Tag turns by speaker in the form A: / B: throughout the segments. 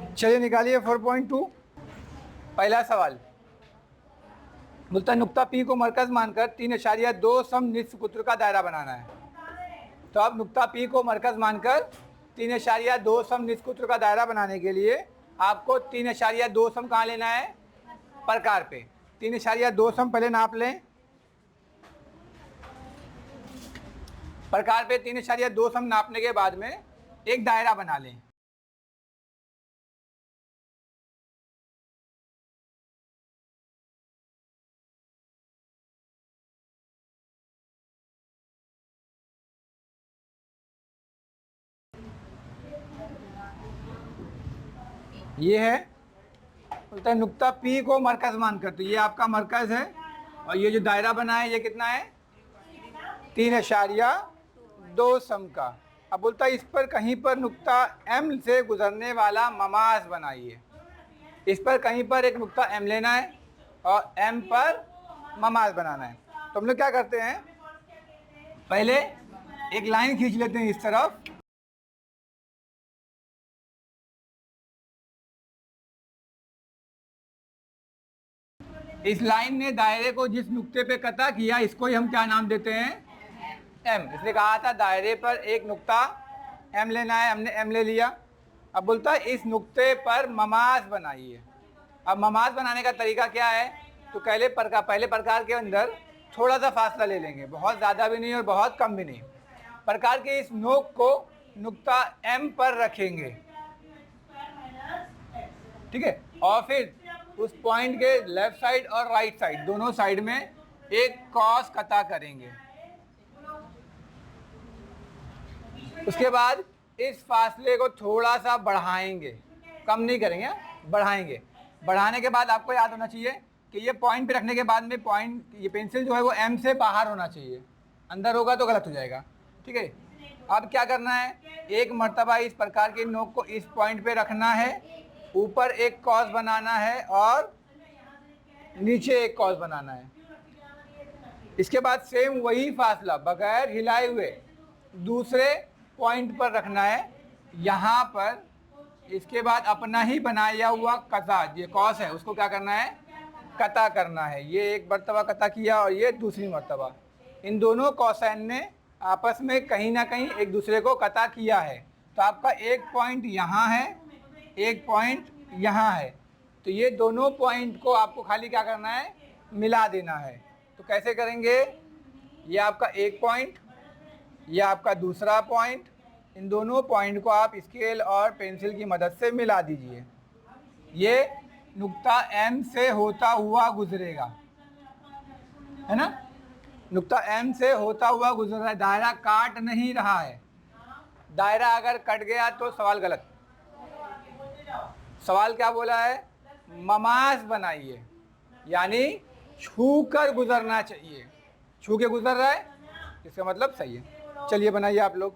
A: चलिए निकालिए 4.2। पहला सवाल बोलता है नुक्ता P को मरकज मानकर 3.2 सम निस्फकुत्र का दायरा बनाना है। तो अब नुक्ता P को मरकज मानकर 3.2 सम निस्फकुत्र का दायरा बनाने के लिए आपको 3.2 सम कहाँ लेना है? प्रकार पे। 3.2 सम पहले नाप लें। प्रकार पे 3.2 सम नापने के बाद में एक दायरा बना लें। ये है बोलता है नुक्ता P को मरकज मानकर, तो ये आपका मरकज है और ये जो दायरा बना है ये कितना है? 3.2 सम का। अब बोलता है इस पर कहीं पर नुक्ता M से गुजरने वाला ममाज बनाइए। इस पर कहीं पर एक नुक्ता M लेना है और M पर ममाज बनाना है। तो हम लोग क्या करते हैं, पहले एक लाइन खींच लेते हैं इस तरफ। इस लाइन ने दायरे को जिस नुक्ते पे कता किया इसको ही हम क्या नाम देते हैं? M। इसलिए कहा था दायरे पर एक नुक्ता M लेना है, हमने M ले लिया। अब बोलता है इस नुक्ते पर ममाज बनाइए। अब ममाज बनाने का तरीका क्या है? तो पहले प्रकार के अंदर थोड़ा सा फासला ले लेंगे, बहुत ज़्यादा भी नहीं और बहुत कम भी नहीं। प्रकार के इस नोक को नुक्ता M पर रखेंगे, ठीक है, और फिर उस पॉइंट के लेफ्ट साइड और राइट साइड दोनों साइड में एक कॉस कता करेंगे। उसके बाद इस फासले को थोड़ा सा बढ़ाएंगे, कम नहीं करेंगे, बढ़ाएंगे। बढ़ाने के बाद आपको याद होना चाहिए कि ये पॉइंट पे रखने के बाद में ये पेंसिल जो है वो M से बाहर होना चाहिए, अंदर होगा तो गलत हो जाएगा, ठीक है। अब क्या करना है, एक मर्तबा इस प्रकार के नोक को इस पॉइंट पे रखना है, ऊपर एक कॉस बनाना है और नीचे एक कॉस बनाना है। इसके बाद सेम वही फासला बगैर हिलाए हुए दूसरे पॉइंट पर रखना है, यहाँ पर। इसके बाद अपना ही बनाया हुआ कता, ये कॉस है, उसको क्या करना है? कता करना है। ये एक मर्तबा कता किया और ये दूसरी मर्तबा। इन दोनों कॉसाइन ने आपस में कहीं ना कहीं एक दूसरे को कता किया है। तो आपका एक पॉइंट यहाँ है, एक पॉइंट यहाँ है, तो ये दोनों पॉइंट को आपको खाली क्या करना है? मिला देना है। तो कैसे करेंगे? ये आपका एक पॉइंट, ये आपका दूसरा पॉइंट, इन दोनों पॉइंट को आप स्केल और पेंसिल की मदद से मिला दीजिए। ये नुक्ता M से होता हुआ गुजरेगा, है ना? नुक्ता M से होता हुआ गुजर रहा है, दायरा काट नहीं रहा है। दायरा अगर कट गया तो सवाल गलत। सवाल क्या बोला है? ममाज बनाइए, यानी छू कर गुजरना चाहिए। छू के गुजर रहा है, इसका मतलब सही है। चलिए बनाइए आप लोग।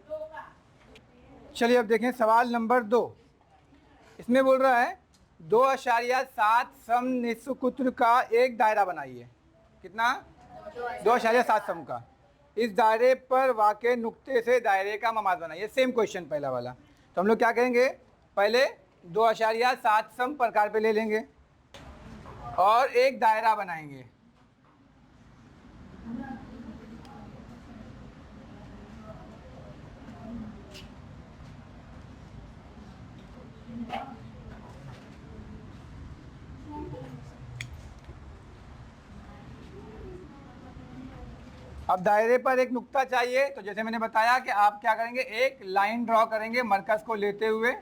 A: चलिए अब देखें सवाल नंबर 2। इसमें बोल रहा है 2.7 सम निस्फकुत्र का एक दायरा बनाइए। कितना? 2.7 सम का। इस दायरे पर वाक़े नुक्ते से दायरे का ममाज बनाइए। सेम क्वेश्चन पहला वाला। तो हम लोग क्या करेंगे, पहले 2.7 सम प्रकार पे ले लेंगे और एक दायरा बनाएंगे। अब दायरे पर एक नुक्ता चाहिए, तो जैसे मैंने बताया कि आप क्या करेंगे, एक लाइन ड्रॉ करेंगे मरकज को लेते हुए,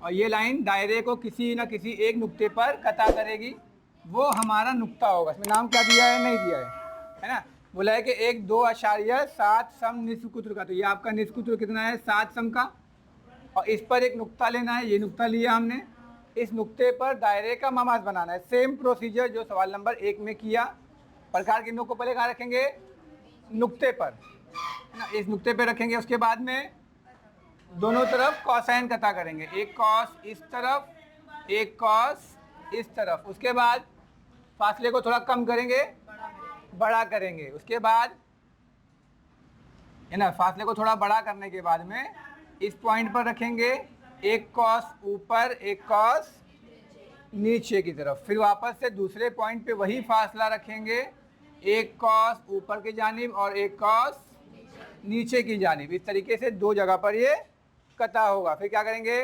A: और ये लाइन दायरे को किसी न किसी एक नुक्ते पर कता करेगी। वो हमारा नुक्ता होगा। इसमें नाम क्या दिया है? नहीं दिया है ना? बोला है कि एक 2.7 सम निस्फकुत्र का। तो ये आपका निस्फकुत्र कितना है? 7 सम का। और इस पर एक नुक्ता लेना है, ये नुक्ता लिया हमने। इस नुक्ते पर दायरे का ममाज बनाना है। सेम प्रोसीजर जो सवाल नंबर 1 में किया। प्रकार के नोक को पहले कहाँ रखेंगे? नुक्ते पर, है ना? इस नुक्ते पे रखेंगे। उसके बाद में दोनों तरफ कॉसाइन कता करेंगे, एक कॉस इस तरफ, एक कॉस इस तरफ। उसके बाद फासले को थोड़ा कम करेंगे, बड़ा करेंगे। उसके बाद, है ना, फासले को थोड़ा बड़ा करने के बाद में इस पॉइंट पर रखेंगे एक कॉस ऊपर, एक कॉस नीचे की तरफ। फिर वापस से दूसरे पॉइंट पे वही फासला रखेंगे, एक कॉस ऊपर की जानिब और एक कॉस नीचे की जानिब। इस तरीके से दो जगह पर ये कटा होगा। फिर क्या करेंगे,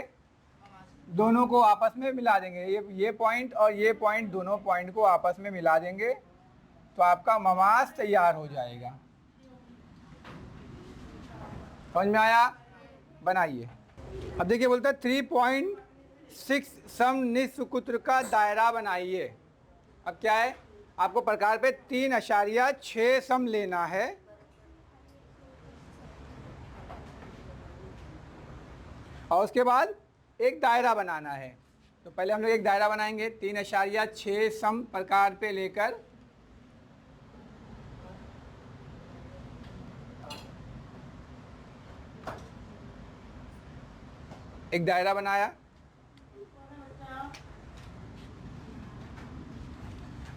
A: दोनों को आपस में मिला देंगे, ये पॉइंट और ये पॉइंट, दोनों पॉइंट को आपस में मिला देंगे तो आपका ममास तैयार हो जाएगा। समझ में आया? बनाइए। अब देखिए बोलता है 3.6 समनिस्वकुत्र का दायरा बनाइए। अब क्या है, आपको प्रकार पे 3.6 सम लेना है और उसके बाद एक दायरा बनाना है। तो पहले हम लोग एक दायरा बनाएंगे 3.6 सम प्रकार पे लेकर एक दायरा बनाया।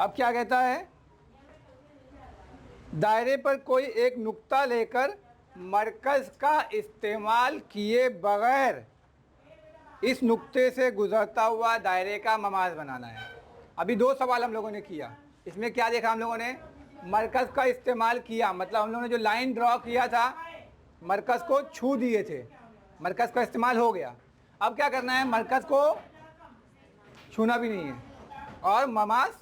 A: अब क्या कहता है, दायरे पर कोई एक नुक्ता लेकर मरकज का इस्तेमाल किए बगैर इस नुक्ते से गुजरता हुआ दायरे का ममाज बनाना है। अभी दो सवाल हम लोगों ने किया, इसमें क्या देखा हम लोगों ने, मरकज का इस्तेमाल किया मतलब हम लोगों ने जो लाइन ड्रॉ किया था मरकज को छू दिए थे, मरकज का इस्तेमाल हो गया। अब क्या करना है, मरकज को छूना भी नहीं है और ममाज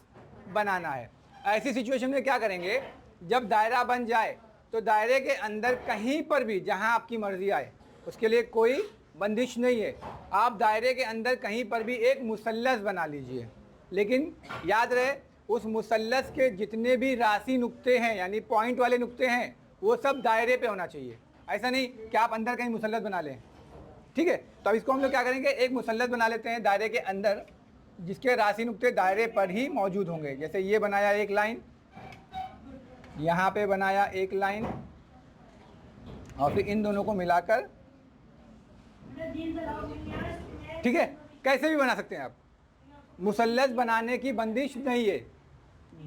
A: बनाना है। ऐसी सिचुएशन में क्या करेंगे, जब दायरा बन जाए तो दायरे के अंदर कहीं पर भी जहां आपकी मर्जी आए, उसके लिए कोई बंदिश नहीं है, आप दायरे के अंदर कहीं पर भी एक मुसल्लस बना लीजिए। लेकिन याद रहे उस मुसल्लस के जितने भी राशि नुक्ते हैं यानी पॉइंट वाले नुक्ते हैं वो सब दायरे पे होना चाहिए। ऐसा नहीं कि आप अंदर कहीं मुसल्लस बना लें। ठीक है, तो अब इसको हम लोग क्या करेंगे, एक मुसल्लस बना लेते हैं दायरे के अंदर जिसके राशि नुक्ते दायरे पर ही मौजूद होंगे। जैसे ये बनाया एक लाइन, यहाँ पे बनाया एक लाइन और फिर इन दोनों को मिलाकर, ठीक है, कैसे भी बना सकते हैं आप, मुसल्लस बनाने की बंदिश नहीं है।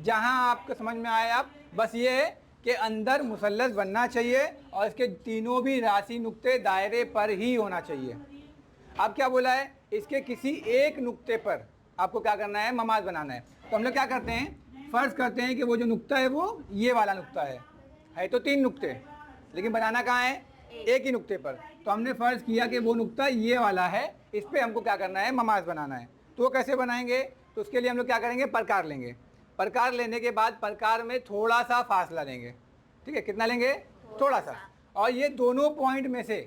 A: जहां आपको समझ में आए आप, बस ये है कि अंदर मुसल्लस बनना चाहिए और इसके तीनों भी राशि नुक्ते दायरे पर ही होना चाहिए। अब क्या बोला है, इसके किसी एक नुक्ते पर आपको क्या करना है, ममाज बनाना है। तो हम लोग क्या करते हैं, फ़र्ज़ करते हैं कि वो जो नुक्ता है वो ये वाला नुक्ता है तो 3 नुक्ते, लेकिन बनाना कहाँ है, एक ही नुक्ते पर। तो हमने फ़र्ज़ किया कि वो नुक्ता ये वाला है, इस पर हमको क्या करना है, ममाज बनाना है। तो वो कैसे बनाएंगे, तो उसके लिए हम लोग क्या करेंगे, प्रकार लेंगे। प्रकार लेने के बाद प्रकार में थोड़ा सा फासला लेंगे। ठीक है, कितना लेंगे, थोड़ा सा। और ये दोनों पॉइंट में से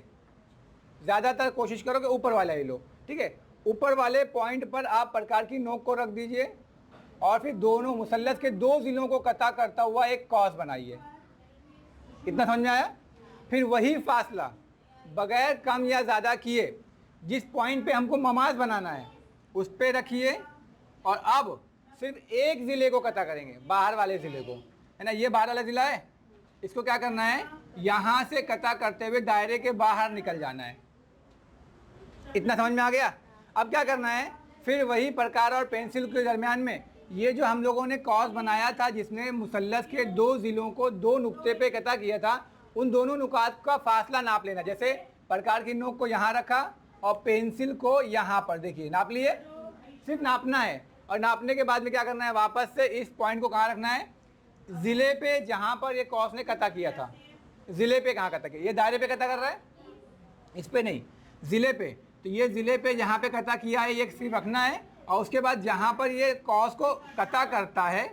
A: ज़्यादातर कोशिश करो कि ऊपर वाला ही लो। ठीक है, ऊपर वाले पॉइंट पर आप प्रकार की नोक को रख दीजिए और फिर दोनों मुसल्लस के दो ज़िलों को कता करता हुआ एक कॉस बनाइए। इतना समझ में आया? फिर वही फासला बगैर कम या ज़्यादा किए जिस पॉइंट पे हमको ममाज बनाना है उस पर रखिए और अब सिर्फ एक ज़िले को कता करेंगे, बाहर वाले ज़िले को, है ना, ये बाहर वाला ज़िला है, इसको क्या करना है, यहाँ से कता करते हुए दायरे के बाहर निकल जाना है। इतना समझ में आ गया? अब क्या करना है, फिर वही प्रकार और पेंसिल के दरमियान में ये जो हम लोगों ने कॉस बनाया था जिसने मुसल्लस के दो ज़िलों को दो नुक्ते पे कता किया था, उन दोनों नुकात का फासला नाप लेना। जैसे प्रकार की नोक को यहाँ रखा और पेंसिल को यहाँ पर, देखिए नाप लिए, सिर्फ नापना है। और नापने के बाद में क्या करना है, वापस से इस पॉइंट को कहाँ रखना है, ज़िले पे जहाँ पर ये कॉस ने कता किया था। ज़िले पे कहाँ कता किया, ये दायरे पे कता कर रहा है, इस पे नहीं, ज़िले पे। तो ये ज़िले पे जहाँ पे कता किया है ये सिर्फ रखना है और उसके बाद जहाँ पर ये कॉस को कता करता है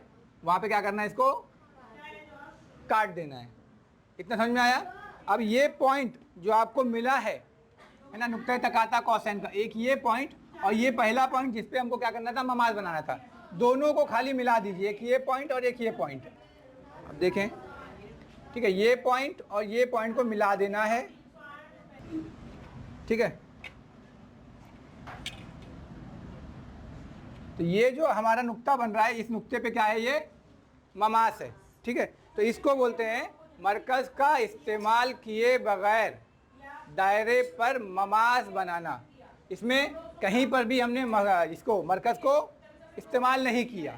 A: वहाँ पे क्या करना है, इसको काट देना है। इतना समझ में आया? अब ये पॉइंट जो आपको मिला है ना, नुक्ता तकाता कॉसेन का, एक ये पॉइंट और ये पहला पॉइंट जिस पे हमको क्या करना था, ममाज बनाना था, दोनों को खाली मिला दीजिए, एक ये पॉइंट और एक ये पॉइंट। अब देखें, ठीक है, ये पॉइंट और ये पॉइंट को मिला देना है। ठीक है, तो ये जो हमारा नुक्ता बन रहा है इस नुक्ते पे क्या है, ये ममास है। ठीक है, तो इसको बोलते हैं मरकज़ का इस्तेमाल किए बगैर दायरे पर ममास बनाना। इसमें कहीं पर भी हमने इसको मरकज़ को इस्तेमाल नहीं किया।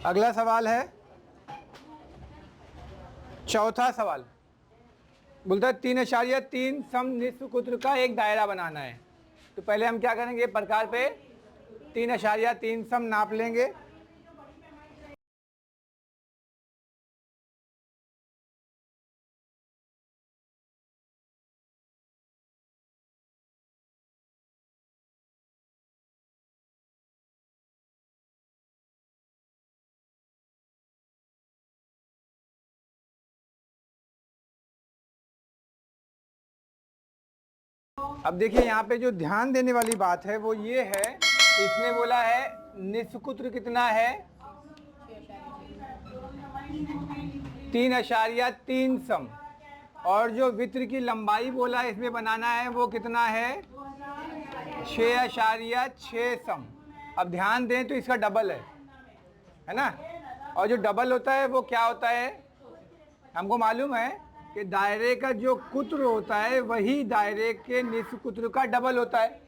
A: अगला सवाल है, चौथा सवाल बोलता है 3.3 समनिस्वकुत्र का एक दायरा बनाना है। तो पहले हम क्या करेंगे, प्रकार पे 3.3 सम नाप लेंगे। अब देखिए यहाँ पे जो ध्यान देने वाली बात है वो ये है, इसने बोला है निष्कुत्र कितना है, 3.3 सम, और जो वित्र की लंबाई बोला है इसमें बनाना है वो कितना है, 6.6 सम। अब ध्यान दें तो इसका डबल है ना, और जो डबल होता है वो क्या होता है, हमको मालूम है कि दायरे का जो कुत्र होता है वही दायरे के निष्कुत्र का डबल होता है।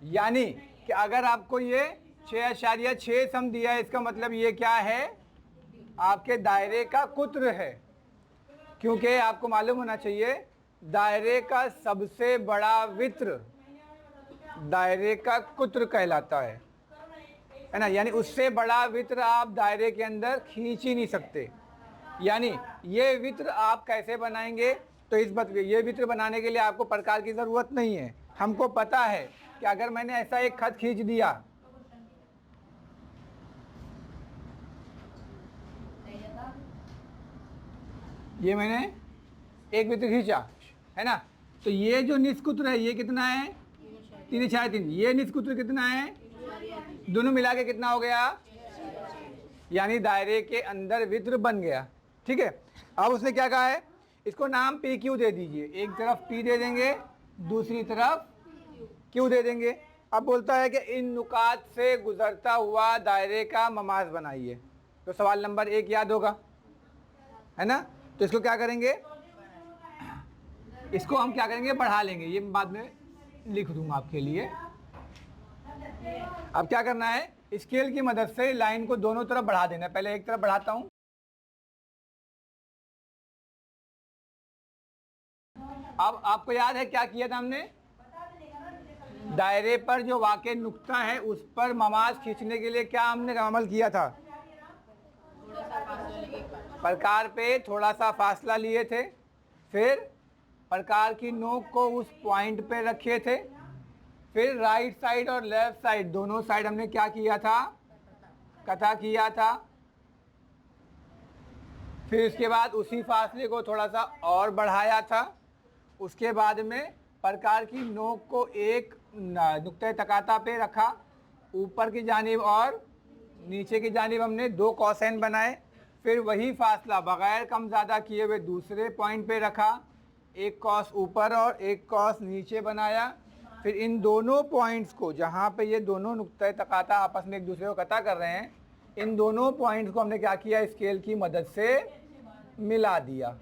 A: यानी कि अगर आपको ये 6.6 सम दिया है, इसका मतलब ये क्या है, आपके दायरे का कुत्र है, क्योंकि आपको मालूम होना चाहिए दायरे का सबसे बड़ा वित्र दायरे का कुत्र कहलाता है ना। यानी उससे बड़ा वित्र आप दायरे के अंदर खींच ही नहीं सकते। यानी ये वित्र आप कैसे बनाएंगे, तो इस बात ये वित्र बनाने के लिए आपको प्रकार की ज़रूरत नहीं है। हमको पता है कि अगर मैंने ऐसा एक खत खींच दिया, ये मैंने एक वित्र खींचा है ना, तो ये जो निष्कुत्र है ये कितना है, 3.3। ये निष्कुत्र कितना है, दोनों मिला के कितना हो गया, यानी दायरे के अंदर वित्र बन गया। ठीक है, अब उसने क्या कहा है, इसको नाम पी क्यू दे दीजिए, एक तरफ पी दे देंगे दूसरी तरफ क्यू दे देंगे। अब बोलता है कि इन नुकात से गुजरता हुआ दायरे का ममाज बनाइए। तो सवाल नंबर 1 याद होगा, है ना। तो इसको क्या करेंगे, इसको हम क्या करेंगे, बढ़ा लेंगे, ये बाद में लिख दूंगा आपके लिए। अब क्या करना है, स्केल की मदद से लाइन को दोनों तरफ बढ़ा देना है। पहले एक तरफ बढ़ाता हूं, अब आपको याद है क्या किया था हमने, दायरे पर जो वाक़ई नुक्ता है उस पर ममाज खींचने के लिए क्या हमने अमल किया था, प्रकार पे थोड़ा सा फासला लिए थे, फिर प्रकार की नोक को उस पॉइंट पे रखे थे, फिर राइट साइड और लेफ्ट साइड दोनों साइड हमने क्या किया था, कथा किया था। फिर उसके बाद उसी फासले को थोड़ा सा और बढ़ाया था। उसके बाद में प्रकार की नोक को एक नुक्ते तकाता पे रखा, ऊपर की जानिब और नीचे की जानिब हमने 2 कॉसेन बनाए। फिर वही फासला बग़ैर कम ज़्यादा किए हुए दूसरे पॉइंट पे रखा, एक कॉस ऊपर और एक कॉस नीचे बनाया। फिर इन दोनों पॉइंट्स को, जहाँ पे ये दोनों नुक्ते तकाता आपस में एक दूसरे को कता कर रहे हैं, इन दोनों पॉइंट्स को हमने क्या किया, स्केल की मदद से मिला दिया।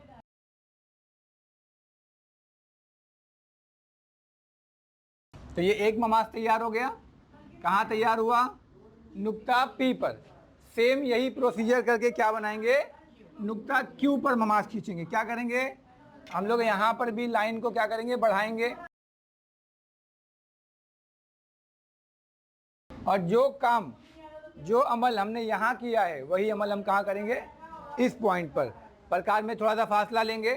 A: तो ये एक ममाज तैयार हो गया। कहाँ तैयार हुआ, नुक्ता P पर। सेम यही प्रोसीजर करके क्या बनाएंगे, नुक्ता Q पर ममाज खींचेंगे। क्या करेंगे हम लोग, यहाँ पर भी लाइन को क्या करेंगे, बढ़ाएंगे, और जो काम जो अमल हमने यहाँ किया है वही अमल हम कहाँ करेंगे, इस पॉइंट पर। प्रकार में थोड़ा सा फासला लेंगे,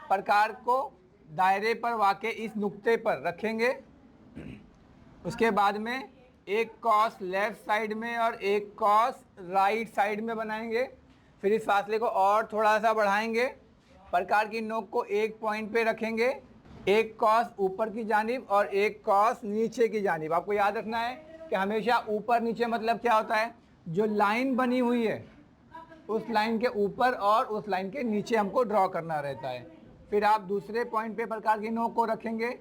A: प्रकार को दायरे पर वाक़ई इस नुक्ते पर रखेंगे। उसके बाद में एक कॉस लेफ्ट साइड में और एक कॉस राइट साइड में बनाएंगे। फिर इस फासले को और थोड़ा सा बढ़ाएंगे, प्रकार की नोक को एक पॉइंट पे रखेंगे, एक कॉस ऊपर की जानिब और एक कॉस नीचे की जानिब। आपको याद रखना है कि हमेशा ऊपर नीचे मतलब क्या होता है, जो लाइन बनी हुई है उस लाइन के ऊपर और उस लाइन के नीचे हमको ड्रॉ करना रहता है। फिर आप दूसरे पॉइंट पे प्रकार की नोक को रखेंगे,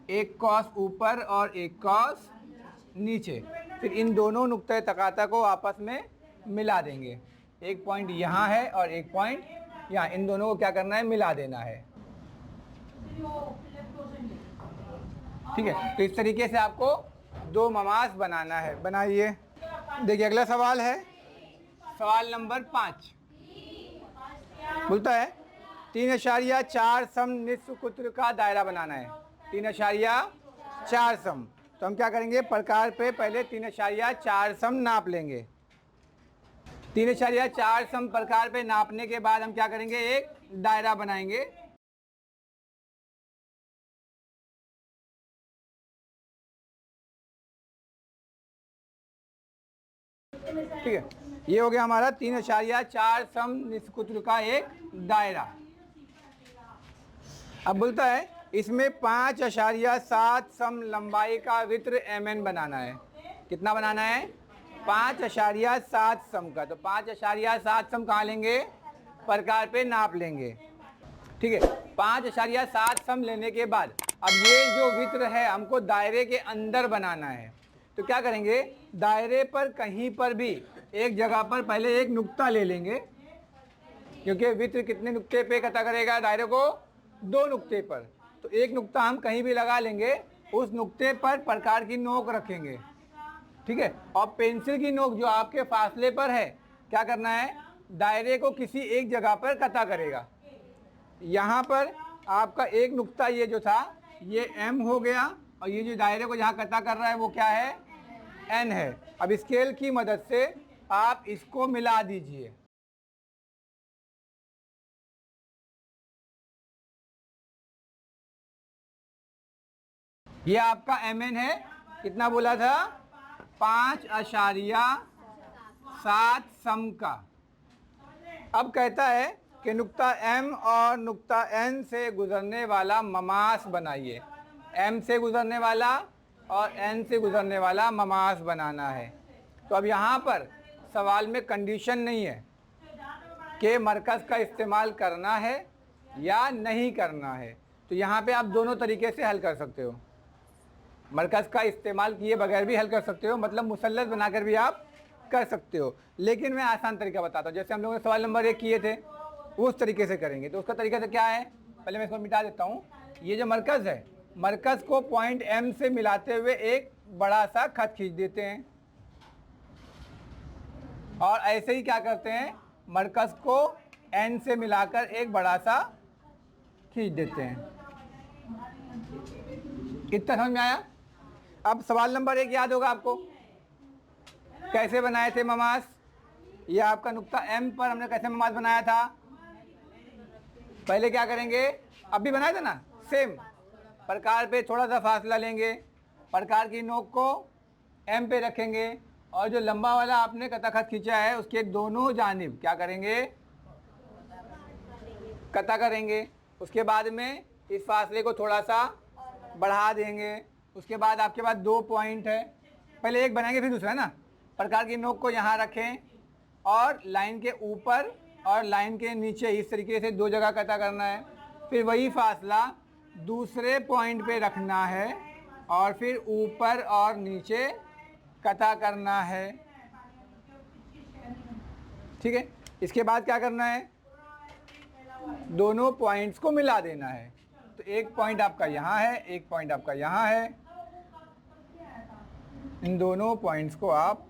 A: एक कॉस ऊपर और एक कॉस नीचे। फिर इन दोनों नुक्ते तकाता को आपस में मिला देंगे, एक पॉइंट यहाँ है और एक पॉइंट यहाँ, इन दोनों को क्या करना है, मिला देना है। ठीक है, तो इस तरीके से आपको 2 ममाज बनाना है। बनाइए। देखिए अगला सवाल है, सवाल नंबर 5 बोलता है 3.4 सम निष्कुत्र का दायरा बनाना है। 3.4 4 सम। तो हम क्या करेंगे, प्रकार पे पहले 3.4 सम नाप लेंगे। 3.4 सम प्रकार पे नापने के बाद हम क्या करेंगे, एक दायरा बनाएंगे। ठीक है, ये हो गया हमारा 3.4 सम निष्कुत्र का एक दायरा। अब बोलता है इसमें 5.7 सम लंबाई का वृत्त MN बनाना है। कितना बनाना है, 5.7 सम का। तो 5.7 सम कहाँ लेंगे, प्रकार पे नाप लेंगे। ठीक है, 5.7 सम लेने के बाद अब ये जो वृत्त है हमको दायरे के अंदर बनाना है। तो क्या करेंगे, दायरे पर कहीं पर भी एक जगह पर पहले एक नुक्ता ले लेंगे, क्योंकि वृत्त कितने नुक्ते पे कटा करेगा, दायरे को 2 नुक्ते पर। तो एक नुक्ता हम कहीं भी लगा लेंगे, उस नुक्ते पर प्रकार की नोक रखेंगे। ठीक है, और पेंसिल की नोक जो आपके फासले पर है, क्या करना है, दायरे को किसी एक जगह पर कटा करेगा। यहाँ पर आपका एक नुक्ता ये जो था ये M हो गया, और ये जो दायरे को जहाँ कटा कर रहा है वो क्या है, N है। अब स्केल की मदद से आप इसको मिला दीजिए। ये आपका MN है, कितना बोला था, 5.7 सम का। अब कहता है कि नुक्ता M और नुक्ता N से गुजरने वाला ममास बनाइए। M से गुजरने वाला और N से गुजरने वाला ममास बनाना है। तो अब यहाँ पर सवाल में कंडीशन नहीं है कि मरकज़ का इस्तेमाल करना है या नहीं करना है। तो यहाँ पे आप दोनों तरीके से हल कर सकते हो, मरकज़ का इस्तेमाल किए बगैर भी हल कर सकते हो, मतलब मुसल्लस बनाकर भी आप कर सकते हो। लेकिन मैं आसान तरीका बताता हूँ, जैसे हम लोगों ने सवाल नंबर 1 किए थे उस तरीके से करेंगे। तो उसका तरीका तो क्या है, पहले मैं इसको मिटा देता हूँ। ये जो मरकज़ है, मरकज़ को पॉइंट M से मिलाते हुए एक बड़ा सा खत खींच देते हैं, और ऐसे ही क्या करते हैं, मरकज़ को N से मिलाकर एक बड़ा सा खींच देते हैं। कितना समझ में आया। अब सवाल नंबर 1 याद होगा आपको, कैसे बनाए थे ममास। ये आपका नुक्ता M पर हमने कैसे ममास बनाया था, पहले क्या करेंगे, अभी बनाया था ना, सेम प्रकार पे थोड़ा सा फासला लेंगे, प्रकार की नोक को M पे रखेंगे, और जो लंबा वाला आपने कटा खत खींचा है उसके दोनों जानिब क्या करेंगे, कटा करेंगे। उसके बाद में इस फासले को थोड़ा सा बढ़ा देंगे। उसके बाद आपके पास 2 पॉइंट है, पहले एक बनाएंगे फिर दूसरा, है ना। प्रकार की नोक को यहाँ रखें और लाइन के ऊपर और लाइन के नीचे इस तरीके से 2 जगह कटा करना है। फिर वही फासला दूसरे पॉइंट पे रखना है और फिर ऊपर और नीचे कटा करना है। ठीक है, इसके बाद क्या करना है, दोनों पॉइंट्स को मिला देना है। तो एक पॉइंट आपका यहाँ है, एक पॉइंट आपका यहाँ है, इन दोनों पॉइंट्स को आप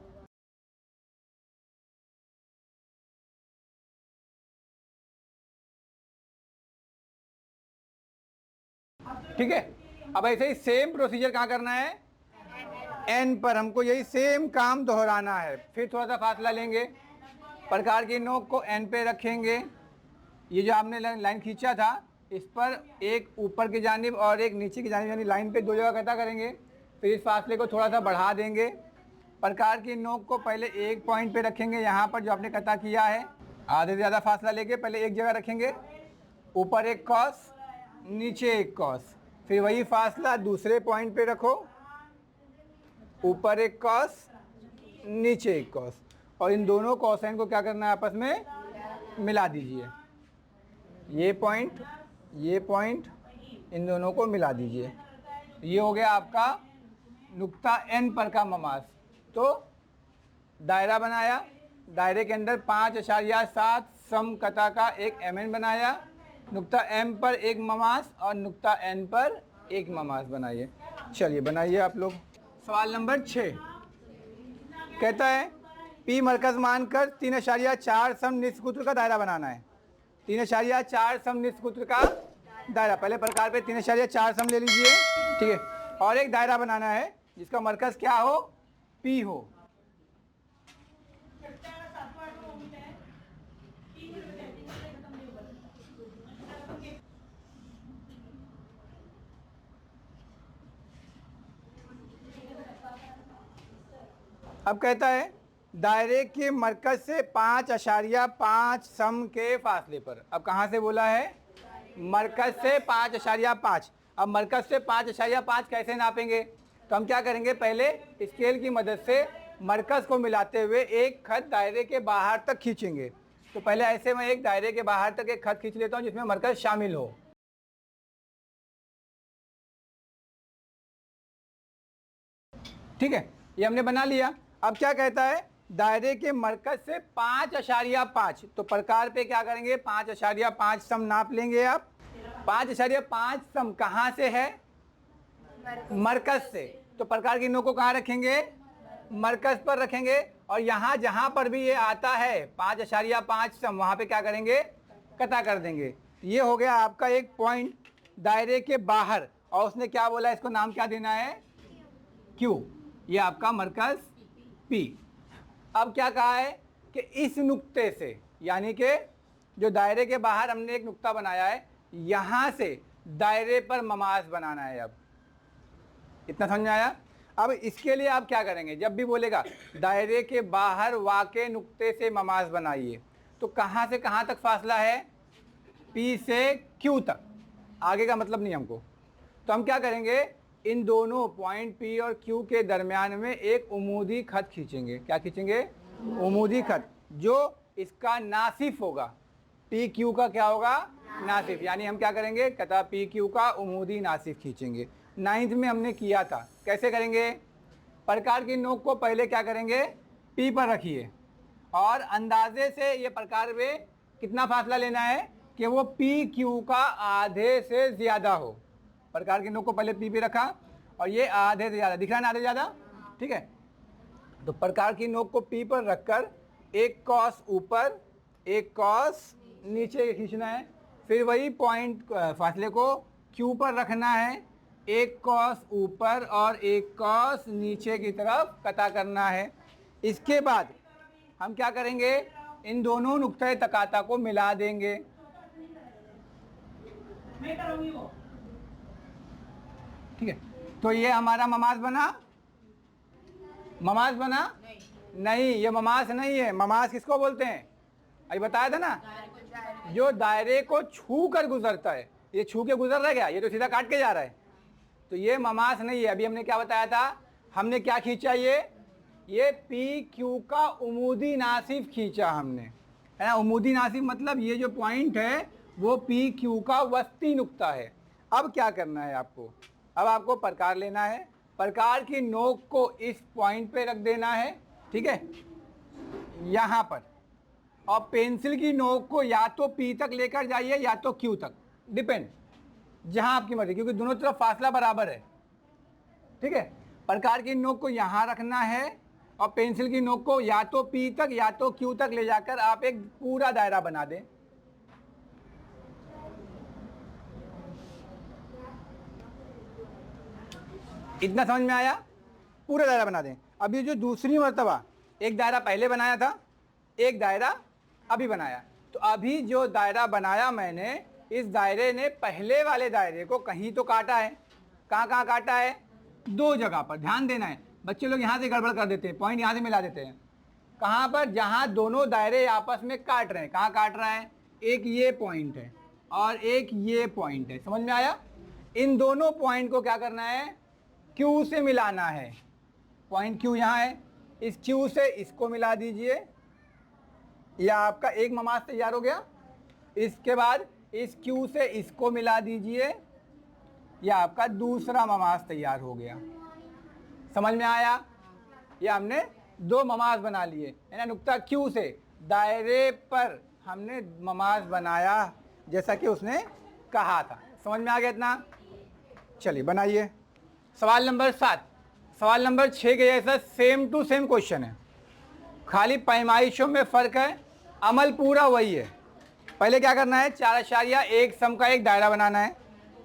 A: ठीक है। अब ऐसे ही सेम प्रोसीजर कहाँ करना है, N पर हमको यही सेम काम दोहराना है। फिर थोड़ा सा फासला लेंगे, प्रकार की नोक को N पे रखेंगे, ये जो आपने लाइन खींचा था इस पर एक ऊपर की जानिब और एक नीचे की जानिब, यानी लाइन पे 2 जगह कटा करेंगे। फिर इस फासले को थोड़ा सा बढ़ा देंगे, प्रकार की नोक को पहले एक पॉइंट पे रखेंगे, यहाँ पर जो आपने कटा किया है आधे से ज़्यादा फासला लेके पहले एक जगह रखेंगे, ऊपर एक कॉस नीचे एक कॉस। फिर वही फासला दूसरे पॉइंट पे रखो, ऊपर एक कॉस नीचे एक कॉस, और इन दोनों कॉसाइन को क्या करना है, आपस में मिला दीजिए। ये पॉइंट इन दोनों को मिला दीजिए। ये हो गया आपका नुक्ता N पर का ममास। तो दायरा बनाया, दायरे के अंदर 5.7 सम कटा का एक MN बनाया, नुक्ता M पर एक ममास और नुक्ता N पर एक ममास बनाइए। चलिए बनाइए आप लोग। सवाल नंबर 6 कहता है P मरकज़ मानकर 3.4 सम निष्कुत्र का दायरा बनाना है। 3.4 सम निष्कुत्र का दायरा, पहले प्रकार पे 3.4 सम ले लीजिए। ठीक है, और एक दायरा बनाना है जिसका मरकज क्या हो, P हो। अब कहता है दायरे के मरकज से 5.5 सम के फासले पर। अब कहाँ से बोला है, मरकज से 5.5। अब मरकज से 5.5 कैसे नापेंगे, तो हम क्या करेंगे, पहले स्केल की मदद से मरकज को मिलाते हुए एक खत दायरे के बाहर तक खींचेंगे। तो पहले ऐसे मैं एक दायरे के बाहर तक एक खत खींच लेता हूँ जिसमें मरकज शामिल हो। ठीक है, ये हमने बना लिया। अब क्या कहता है, दायरे के मरकज से 5.5, तो प्रकार पे क्या करेंगे, 5.5 सम नाप लेंगे आप। 5.5 सम कहाँ से है, मरकज से, तो प्रकार की नोक को कहाँ रखेंगे, मरकज पर रखेंगे। और यहाँ जहाँ पर भी ये आता है 5.5 सम, वहाँ पे क्या करेंगे, कटा कर देंगे। ये हो गया आपका एक पॉइंट दायरे के बाहर, और उसने क्या बोला, इसको नाम क्या देना है, Q। ये आपका मरकज P। अब क्या कहा है कि इस नुक्ते से, यानी कि जो दायरे के बाहर हमने एक नुक्ता बनाया है, यहाँ से दायरे पर ममास बनाना है। अब इतना समझ में आया। अब इसके लिए आप क्या करेंगे, जब भी बोलेगा दायरे के बाहर वाक़े नुक्ते से ममास बनाइए, तो कहाँ से कहाँ तक फासला है, P से Q तक, आगे का मतलब नहीं हमको। तो हम क्या करेंगे, इन दोनों पॉइंट P और Q के दरमियान में एक उमूदी खत खींचेंगे। क्या खींचेंगे, उमूदी खत, जो इसका नासिफ होगा। P Q का क्या होगा, नासिफ। यानी हम क्या करेंगे, कता P Q का उमूदी नासिफ खींचेंगे। 9th में हमने किया था, कैसे करेंगे, प्रकार की नोक को पहले क्या करेंगे, P पर रखिए, और अंदाजे से ये प्रकार में कितना फासला लेना है कि वो P Q का आधे से ज़्यादा हो। प्रकार की नोक को पहले P पे रखा, और ये आधे से ज़्यादा दिख रहा है ना, आधे ज़्यादा, ठीक है। तो प्रकार की नोक को P पर रखकर एक कॉस ऊपर एक कॉस नीचे खींचना है। फिर वही पॉइंट फासले को Q पर रखना है, एक कॉस ऊपर और एक कॉस नीचे की तरफ कटा करना है। इसके बाद हम क्या करेंगे, इन दोनों नुक्ते तकाता को मिला देंगे। ठीक है, तो ये हमारा ममास बना, ममास बना नहीं, ये ममास नहीं है। ममास किसको बोलते हैं, अभी बताया था ना, जो दायरे को छू कर गुजरता है। ये छू के गुजर रहा है क्या, ये तो सीधा काट के जा रहा है, तो ये ममास नहीं है। अभी हमने क्या बताया था, हमने क्या खींचा, ये P Q का उमूदी नासिफ खींचा हमने, है ना। उमूदी नासिफ मतलब ये जो पॉइंट है वो P Q का वस्ती नुक्ता है। अब क्या करना है आपको, अब आपको प्रकार लेना है, प्रकार की नोक को इस पॉइंट पे रख देना है, ठीक है, यहाँ पर, और पेंसिल की नोक को या तो P तक लेकर जाइए या तो Q तक, डिपेंड, जहाँ आपकी मर्जी, क्योंकि दोनों तरफ फासला बराबर है। ठीक है, प्रकार की नोक को यहाँ रखना है, और पेंसिल की नोक को या तो P तक या तो Q तक ले जाकर आप एक पूरा दायरा बना दें। इतना समझ में आया, पूरा दायरा बना दें। अभी जो दूसरी मर्तबा, एक दायरा पहले बनाया था, एक दायरा अभी बनाया, तो अभी जो दायरा बनाया मैंने, इस दायरे ने पहले वाले दायरे को कहीं तो काटा है। कहाँ कहाँ काटा है, दो जगह पर, ध्यान देना है। बच्चे लोग यहाँ से गड़बड़ कर देते हैं, पॉइंट यहाँ से मिला देते हैं। कहाँ पर, जहाँ दोनों दायरे आपस में काट रहे हैं। कहाँ काट रहा है, एक ये पॉइंट है और एक ये पॉइंट है, समझ में आया। इन दोनों पॉइंट को क्या करना है, Q से मिलाना है। पॉइंट Q यहाँ है, इस Q से इसको मिला दीजिए, यह आपका एक ममास तैयार हो गया। इसके बाद इस Q से इसको मिला दीजिए, यह आपका दूसरा ममास तैयार हो गया। समझ में आया, यह हमने दो ममास बना लिए, है ना। नुक्ता Q से दायरे पर हमने ममास बनाया जैसा कि उसने कहा था। समझ में आ गया इतना, चलिए बनाइए। सवाल नंबर 7, सवाल नंबर 6 के जैसा सेम टू सेम क्वेश्चन है, खाली पैमाइशों में फ़र्क है, अमल पूरा वही है। पहले क्या करना है, 4.1 सम का एक दायरा बनाना है।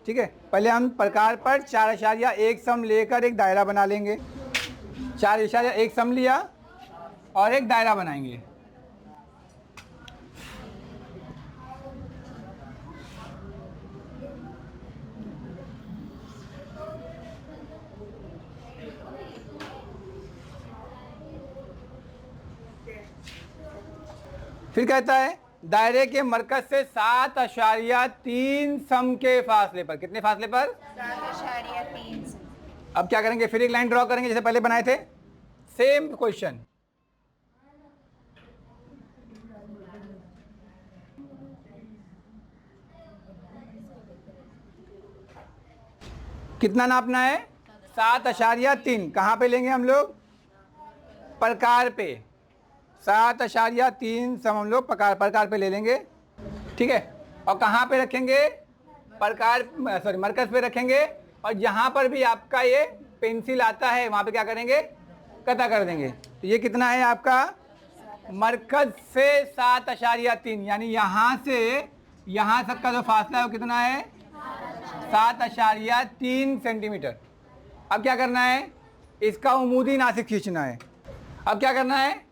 A: ठीक है, पहले हम प्रकार पर 4.1 सम लेकर एक दायरा बना लेंगे। 4.1 सम लिया और एक दायरा बनाएंगे। फिर कहता है दायरे के मरकज से 7.3 सम के फासले पर, कितने फासले पर?
B: 7.3 सम।
A: अब क्या करेंगे, फिर एक लाइन ड्रॉ करेंगे जैसे पहले बनाए थे, सेम क्वेश्चन। कितना नापना है? 7.3। कहाँ पे लेंगे हम लोग? प्रकार पे। 7.3 सम हम लोग प्रकार पे ले लेंगे, ठीक है। और कहाँ पे रखेंगे? प्रकार, सॉरी, मरकज पे रखेंगे। और जहाँ पर भी आपका ये पेंसिल आता है वहाँ पे क्या करेंगे? कटा कर देंगे। तो ये कितना है आपका? मरकज से 7.3, यानी यहाँ से यहाँ तक का जो फासला है वो कितना है? 7.3 सेंटीमीटर। अब क्या करना है? इसका उमूदी नासिक खींचना है। अब क्या करना है?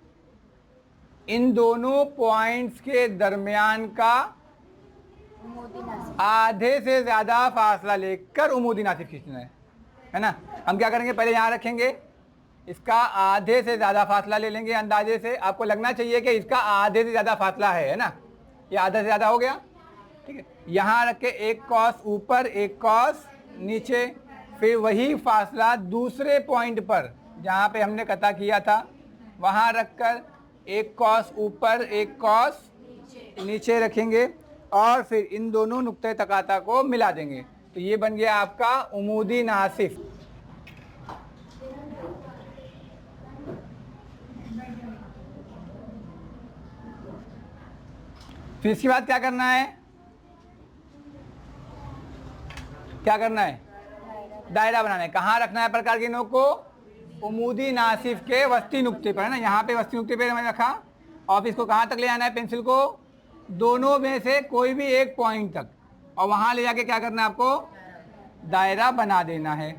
A: इन दोनों पॉइंट्स के दरमियान का आधे से ज़्यादा फासला लेकर उमूदी नासिक खींचना है ना। हम क्या करेंगे, पहले यहाँ रखेंगे, इसका आधे से ज़्यादा फासला ले लेंगे। अंदाजे से आपको लगना चाहिए कि इसका आधे से ज़्यादा फासला है ना। ये आधे से ज़्यादा हो गया, ठीक है। यहाँ रख के एक कॉस ऊपर, एक कॉस नीचे, फिर वही फासला दूसरे पॉइंट पर जहाँ पे हमने कता किया था वहाँ रखकर एक कॉस ऊपर, एक कॉस नीचे रखेंगे और फिर इन दोनों नुक्ते तकाता को मिला देंगे। तो ये बन गया आपका उमूदी नासिफ। फिर इसके बाद क्या करना है? क्या करना है? दायरा बनाना है। कहाँ रखना है प्रकार की नोक को? उमूदी नासिफ के वस्ती नुक्ते पर, है ना। यहाँ पे वस्ती नुक्ते पे मैंने रखा और फिर इसको कहाँ तक ले आना है पेंसिल को? दोनों में से कोई भी एक पॉइंट तक, और वहाँ ले जाके क्या करना है आपको? दायरा बना देना है।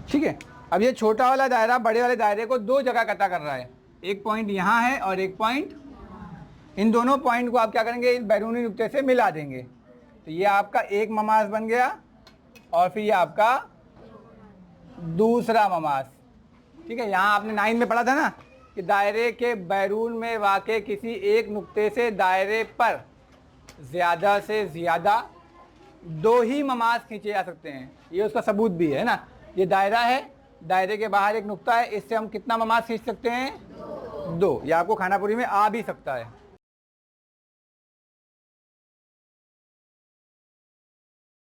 A: ठीक है। अब ये छोटा वाला दायरा बड़े वाले दायरे को दो जगह कटा कर रहा है। एक पॉइंट यहाँ है और एक पॉइंट, इन दोनों पॉइंट को आप क्या करेंगे? इस बैरूनी नुक्ते से मिला देंगे। तो ये आपका एक ममास बन गया और फिर ये आपका दूसरा ममास, ठीक है। यहाँ आपने 9 में पढ़ा था ना कि दायरे के बैरून में वाक़े किसी एक नुक्ते से दायरे पर ज़्यादा से ज़्यादा 2 ही ममास खींचे जा सकते हैं। ये उसका सबूत भी है ना। ये दायरा है, दायरे के बाहर एक नुक्ता है, इससे हम कितना ममास खींच सकते हैं? 2। ये आपको खानापुरी में आ भी सकता है।